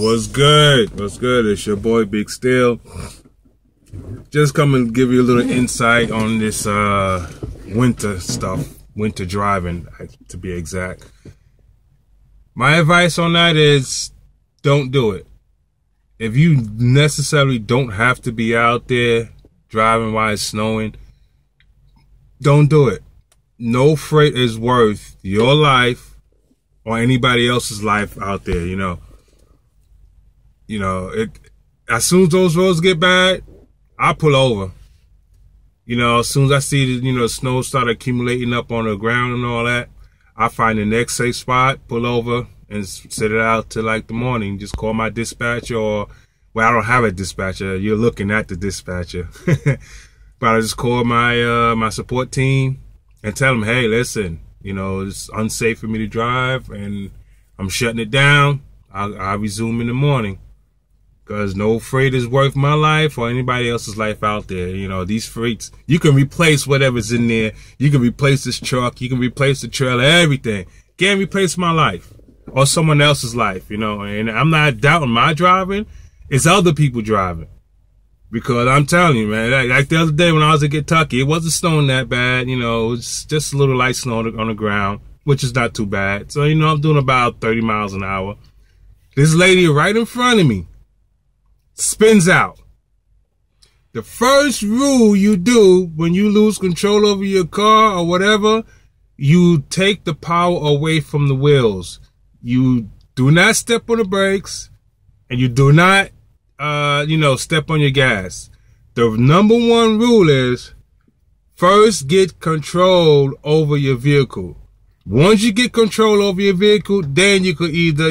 What's good? What's good? It's your boy Big Steel. Just come and give you a little insight on this winter stuff, winter driving, to be exact. My advice on that is don't do it. If you necessarily don't have to be out there driving while it's snowing, don't do it. No freight is worth your life or anybody else's life out there, you know. As soon as those roads get bad, I pull over. As soon as I see the snow start accumulating up on the ground and all that, I find the next safe spot, pull over, and sit it out till like the morning. Just call my dispatcher, or, well, I don't have a dispatcher. You're looking at the dispatcher. But I just call my my support team and tell them, hey, listen, it's unsafe for me to drive, and I'm shutting it down. I'll resume in the morning. Because no freight is worth my life or anybody else's life out there. These freights, you can replace whatever's in there. You can replace this truck. You can replace the trailer, everything. Can't replace my life or someone else's life, And I'm not doubting my driving. It's other people driving. Because I'm telling you, man, like the other day when I was in Kentucky, it wasn't snowing that bad. It's just a little light snow on the ground, which is not too bad. So, I'm doing about 30 miles an hour. This lady right in front of me spins out. The first rule you do when you lose control over your car or whatever, you take the power away from the wheels. You do not step on the brakes, and you do not, step on your gas. The number one rule is first get control over your vehicle. Once you get control over your vehicle, then you could either,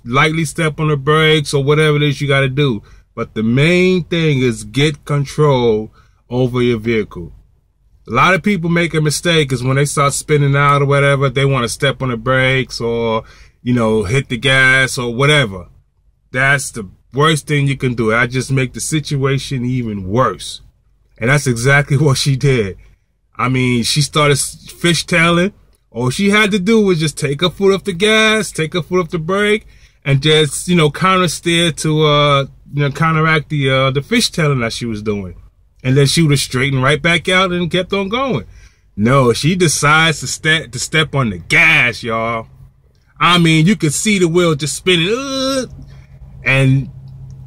lightly step on the brakes or whatever it is you got to do. But the main thing is get control over your vehicle. A lot of people make a mistake is when they start spinning out or whatever, they want to step on the brakes or, hit the gas or whatever. That's the worst thing you can do. I just make the situation even worse. And that's exactly what she did. I mean, she started fishtailing. All she had to do was just take her foot off the gas, take her foot off the brake, and just, counter steer to, counteract the fishtailing that she was doing. And then she would have straightened right back out and kept on going. No, she decides to step on the gas, y'all. I mean, you could see the wheel just spinning, and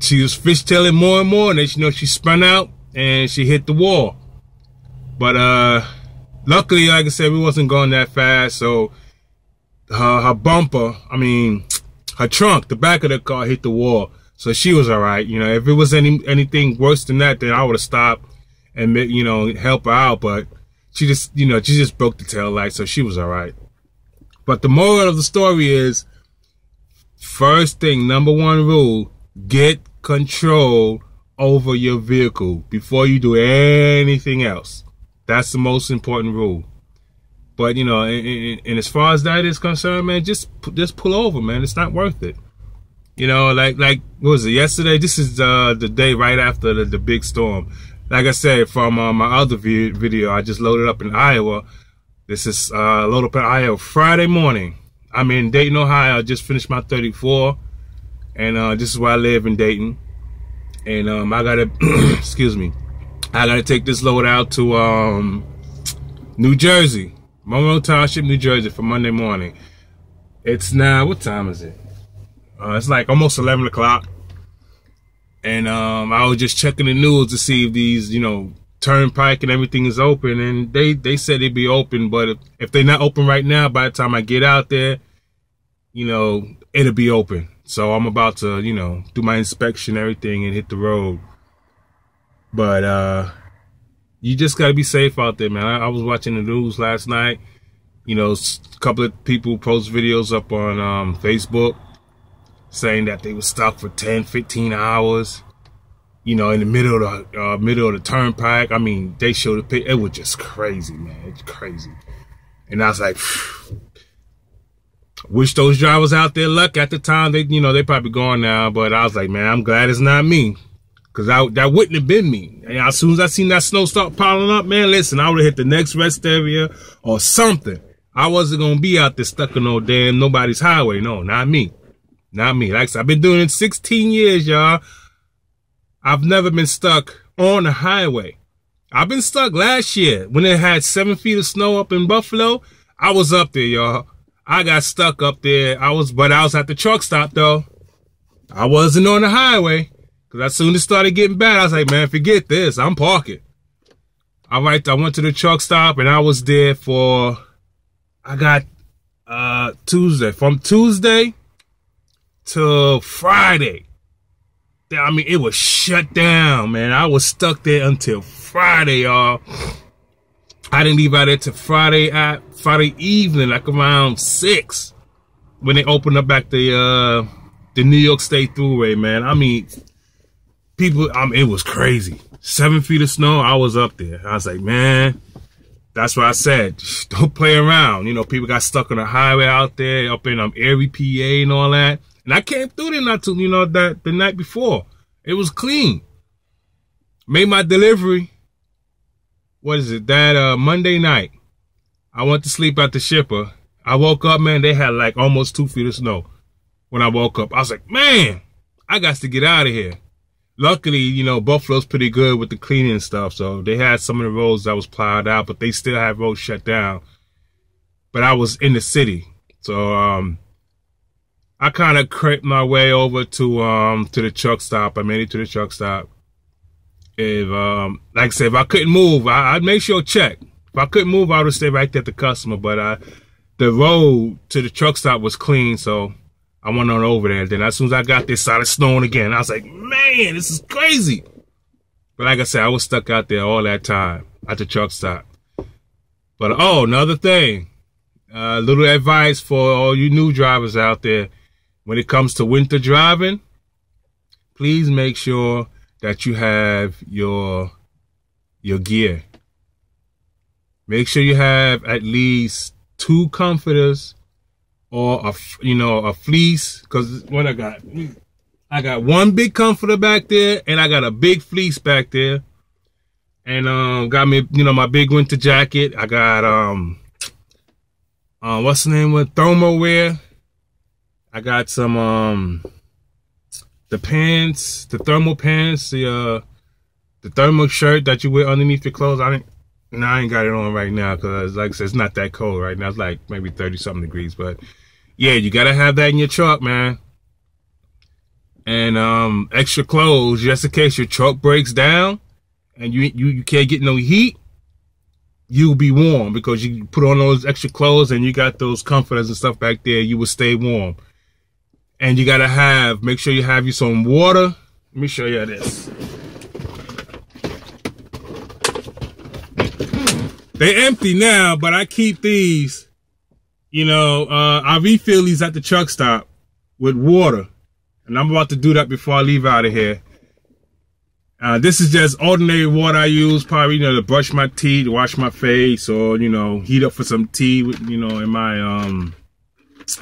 she was fishtailing more and more, and then, she spun out and she hit the wall. But, luckily, like I said, we wasn't going that fast, so her bumper, her trunk, the back of the car hit the wall, so she was all right. If it was anything worse than that, then I would have stopped and help her out. But she just, she just broke the tail light, so she was all right. But the moral of the story is, first thing, number one rule: get control over your vehicle before you do anything else. That's the most important rule. But, and as far as that is concerned, man, just pull over, man. It's not worth it. Like, what was it, yesterday? This is the day right after the big storm. Like I said, from my other video, I just loaded up in Iowa. This is loaded up in Iowa Friday morning. I'm in Dayton, Ohio. I just finished my 34. And this is where I live, in Dayton. And I got to, excuse me. I gotta take this load out to New Jersey, Monroe Township, New Jersey, for Monday morning. It's now, what time is it? It's like almost 11 o'clock. And I was just checking the news to see if these, turnpike and everything is open. And they said they'd be open, but if they're not open right now, by the time I get out there, it'll be open. So I'm about to, do my inspection, everything, and hit the road. But you just gotta be safe out there, man. I was watching the news last night. A couple of people post videos up on Facebook saying that they were stuck for 10, 15 hours, in the middle of the turnpike. I mean, they showed the pic. It was just crazy, man. It's crazy. And I was like, phew. Wish those drivers out there luck. At the time, they probably gone now. But I was like, man, I'm glad it's not me. Because that wouldn't have been me. And as soon as I seen that snow start piling up, man, listen, I would have hit the next rest area or something. I wasn't going to be out there stuck in nobody's highway. No, not me. Not me. Like I said, I've been doing it 16 years, y'all. I've never been stuck on the highway. I've been stuck last year when it had 7 feet of snow up in Buffalo. I was up there, y'all. I got stuck up there. But I was at the truck stop though. I wasn't on the highway. Cause as soon as it started getting bad, I was like, man, forget this. I'm parking. All right, I went to the truck stop and I was there Tuesday. From Tuesday to Friday. I mean, it was shut down, man. I was stuck there until Friday, y'all. I didn't leave out there till Friday evening, like around 6, when they opened up back the New York State Thruway, man. I mean, it was crazy. 7 feet of snow, I was up there. I was like, man, that's what I said. Don't play around. You know, people got stuck on the highway out there, up in Erie, PA and all that. And I came through there the night before. It was clean. Made my delivery. What is it? That Monday night. I went to sleep at the shipper. I woke up, man, they had like almost 2 feet of snow. When I woke up, I was like, man, I got to get out of here. Luckily, you know, Buffalo's pretty good with the cleaning and stuff. So they had some of the roads that was plowed out, but they still had roads shut down. But I was in the city. So, I kind of crept my way over to the truck stop. I made it to the truck stop. If, like I said, if I couldn't move, I'd make sure check. If I couldn't move, I would stay right there at the customer. But the road to the truck stop was clean, so I went on over there. Then as soon as I got there, it started snowing again. I was like, man, this is crazy. But like I said, I was stuck out there all that time at the truck stop. But, another thing. Little advice for all you new drivers out there. When it comes to winter driving, please make sure that you have your gear. Make sure you have at least 2 comforters or a fleece. Cause what I got 1 big comforter back there and I got a big fleece back there. And got me, my big winter jacket. I got what's the name of thermal wear. I got some the pants, the thermal pants, the thermal shirt that you wear underneath your clothes. I ain't got it on right now because, like I said, it's not that cold right now. It's like maybe 30-something degrees. But yeah, you gotta have that in your truck, man. And extra clothes just in case your truck breaks down and you can't get no heat. You'll be warm because you put on those extra clothes and you got those comforters and stuff back there. You will stay warm. And you gotta make sure you have you some water. Let me show you this. They're empty now, but I keep these. I refill these at the truck stop with water. And I'm about to do that before I leave out of here. This is just ordinary water I use, probably, to brush my teeth, wash my face, or, heat up for some tea, in my,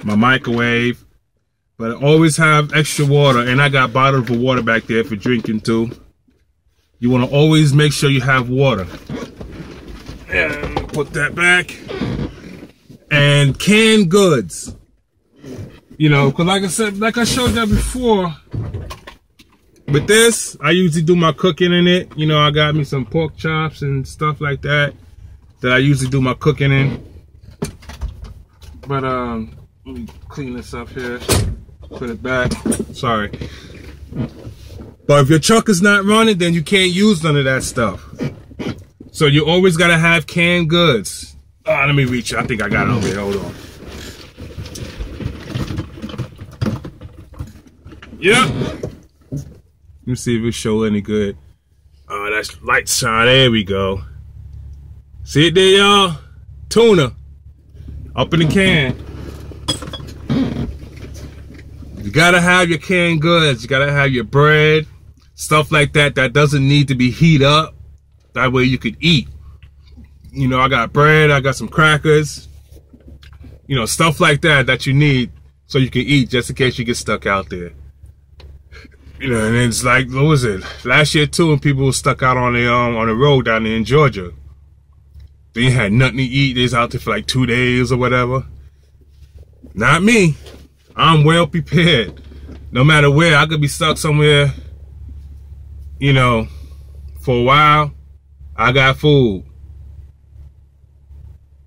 my microwave. But I always have extra water, and I got bottles of water back there for drinking too. You want to always make sure you have water. And put that back. And canned goods. Because like I said, like I showed that before, with this, I usually do my cooking in it. I got me some pork chops and stuff like that I usually do my cooking in. But, let me clean this up here. Put it back. Sorry. But if your truck is not running, then you can't use none of that stuff. So you always got to have canned goods. Let me reach. I think I got it over here. Hold on. Yep. Let me see if it show any good. Oh, that's light shine. There we go. See it there, y'all? Tuna. Up in the can. You gotta have your canned goods. You gotta have your bread. Stuff like that doesn't need to be heat up. That way you could eat. I got bread. I got some crackers. Stuff like that you need so you can eat just in case you get stuck out there. And it's like, what was it? Last year too, when people were stuck out on the road down there in Georgia. They had nothing to eat. They was out there for like 2 days or whatever. Not me. I'm well prepared. No matter where, I could be stuck somewhere, you know, for a while. I got food.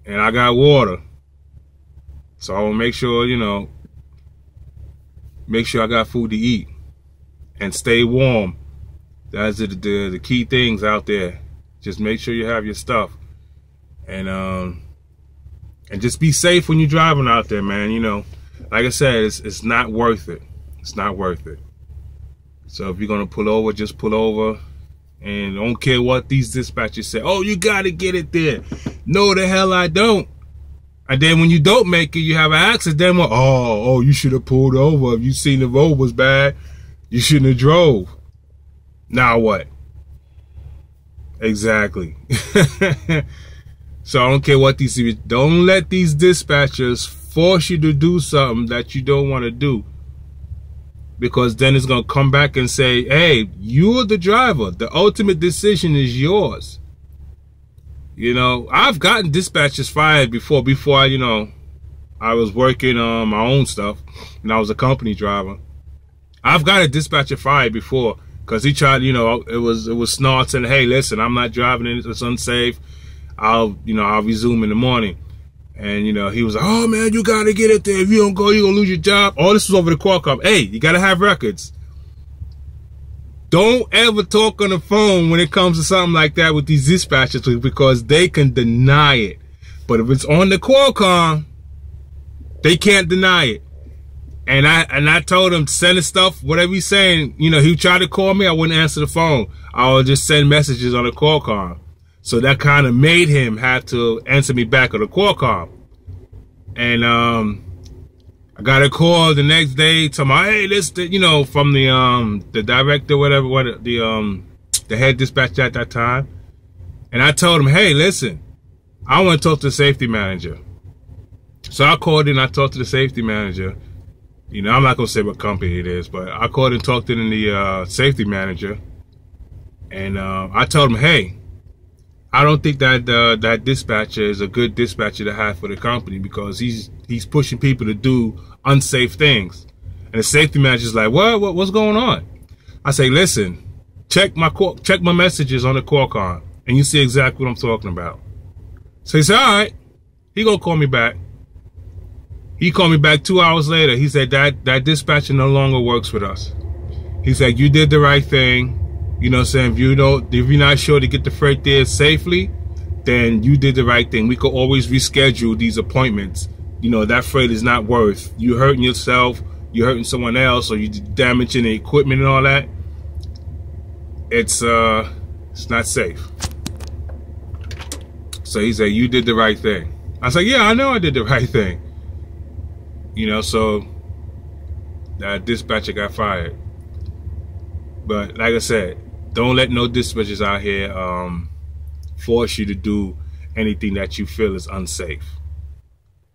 And I got water. So I will make sure, you know, make sure I got food to eat. And stay warm. That's the key things out there. Just make sure you have your stuff. And just be safe when you're driving out there, man. You know, like I said, it's not worth it. It's not worth it. So if you're gonna pull over, just pull over. And don't care what these dispatchers say. Oh, you gotta get it there. No, the hell I don't. And then when you don't make it, you have an accident. Well, oh, you should have pulled over. If you seen the road was bad, you shouldn't have drove. Now what? Exactly. So I don't care what these, don't let these dispatchers force you to do something that you don't want to do. Because then it's going to come back and say, hey, you're the driver. The ultimate decision is yours. You know, I've gotten dispatchers fired before you know, I was working on my own stuff and I was a company driver. I've got a dispatcher fired before because he tried, you know, it was snorting, hey, listen, I'm not driving it, it's unsafe. I'll resume in the morning. And, you know, he was like, oh, man, you got to get it there. If you don't go, you're going to lose your job. All this was over the Qualcomm. Hey, you got to have records. Don't ever talk on the phone when it comes to something like that with these dispatchers because they can deny it. But if it's on the Qualcomm, they can't deny it. And I told him, send his stuff, whatever he's saying. You know, he tried to call me. I wouldn't answer the phone. I would just send messages on the Qualcomm. So that kind of made him have to answer me back on the Qualcomm. And I got a call the next day to my, hey, this, you know, from the director, whatever, the head dispatcher at that time. And I told him, hey, listen, I want to talk to the safety manager. So I called in, I talked to the safety manager. You know, I'm not going to say what company it is, but I called and talked to the safety manager. And I told him, hey, I don't think that that dispatcher is a good dispatcher to have for the company because he's pushing people to do unsafe things. And the safety manager's like, what's going on? I say, listen, check my messages on the Qualcomm, and you see exactly what I'm talking about. So he said, all right, he gonna call me back. He called me back 2 hours later. He said that dispatcher no longer works with us. He said, you did the right thing. You know what I'm saying? If you're not sure to get the freight there safely, then you did the right thing. We could always reschedule these appointments. You know, that freight is not worth you hurting yourself, you hurting someone else, or you damaging the equipment and all that. It's not safe. So he said, you did the right thing. I said, yeah, I know I did the right thing. You know, so that dispatcher got fired. But like I said, don't let no dispatchers out here force you to do anything that you feel is unsafe.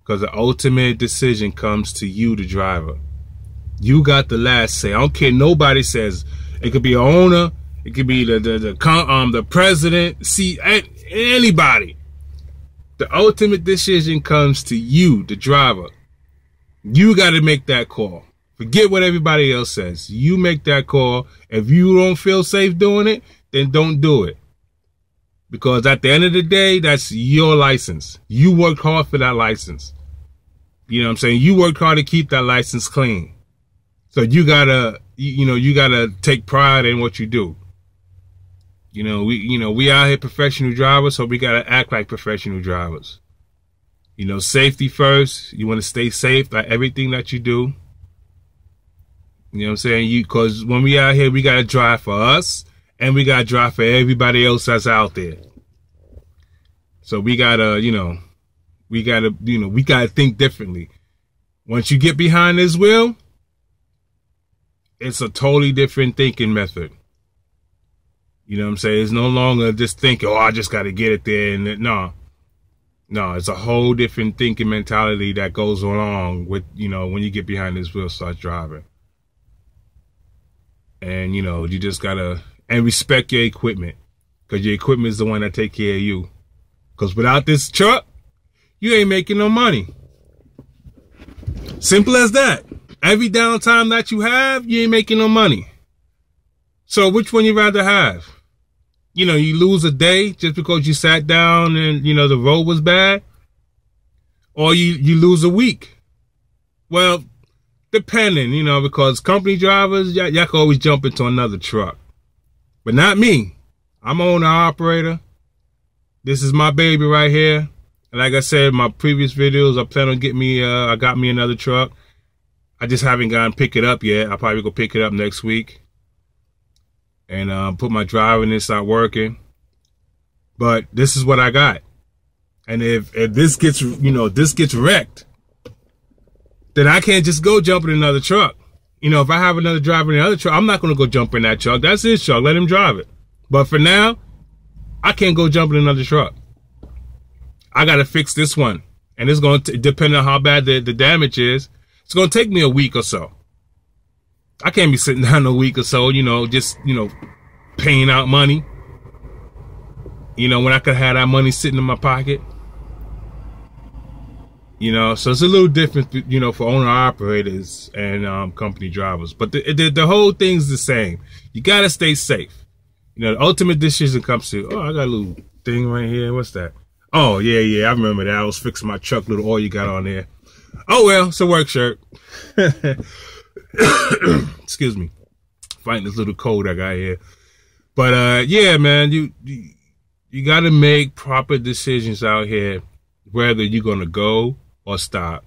Because the ultimate decision comes to you, the driver. You got the last say. I don't care nobody says. It could be an owner. It could be the president. See, anybody. The ultimate decision comes to you, the driver. You got to make that call. Forget what everybody else says. You make that call. If you don't feel safe doing it, then don't do it. Because at the end of the day, that's your license. You worked hard for that license. You know what I'm saying? You worked hard to keep that license clean. So you gotta, you gotta take pride in what you do. We out here professional drivers, so we gotta act like professional drivers. You know, safety first. You want to stay safe by everything that you do. You know what I'm saying? Because when we out here, we got to drive for us and we got to drive for everybody else that's out there. So we got to, we got to think differently. Once you get behind this wheel, it's a totally different thinking method. You know what I'm saying? It's no longer just thinking, oh, I just got to get it there. And no, it's a whole different thinking mentality that goes along with, when you get behind this wheel, start driving. And, you just got to, and respect your equipment, because your equipment is the one that take care of you. Because without this truck, you ain't making no money. Simple as that. every downtime that you have, you ain't making no money. So which one you rather have? You know, you lose a day just because you sat down and, you know, the road was bad? Or you lose a week? Well, depending, you know, because company drivers, y'all can always jump into another truck. But not me. I'm an owner-operator. This is my baby right here. And like I said in my previous videos, I plan on getting me, I got me another truck. I just haven't gone pick it up yet. I'll probably go pick it up next week. And put my driver in and start working. But this is what I got. And if this gets, you know, this gets wrecked, then I can't just go jump in another truck. You know, if I have another driver in another truck, I'm not going to go jump in that truck. That's his truck. Let him drive it. But for now, I can't go jump in another truck. I got to fix this one. And it's going to, depending on how bad the damage is, it's going to take me a week or so. I can't be sitting down a week or so, you know, just, you know, paying out money. You know, when I could have that money sitting in my pocket. You know, so it's a little different, you know, for owner-operators and company drivers. But the whole thing's the same. You got to stay safe. You know, the ultimate decision comes to, oh, I got a little thing right here. What's that? Oh, yeah, I remember that. I was fixing my truck, little oil you got on there. Oh, well, it's a work shirt. Excuse me. Fighting this little cold I got here. But, yeah, man, you got to make proper decisions out here, whether you're going to go or stop.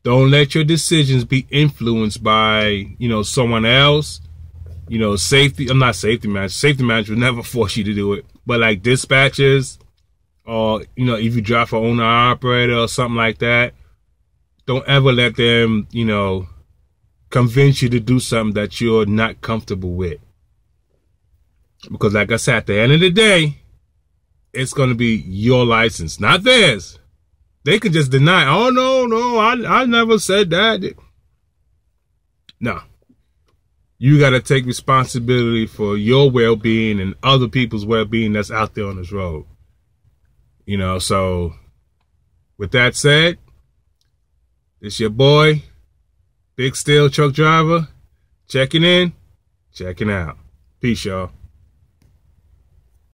Don't let your decisions be influenced by, you know, someone else. You know, safety. I'm not safety manager. Safety manager will never force you to do it. But like dispatchers, or, you know, if you drive for owner-operator or something like that, don't ever let them, you know, convince you to do something that you're not comfortable with. Because like I said, at the end of the day, it's going to be your license, not theirs. They could just deny, oh, no, I never said that. No. You got to take responsibility for your well-being and other people's well-being that's out there on this road. You know, so with that said, it's your boy, Big Steel Truck Driver, checking in, checking out. Peace, y'all.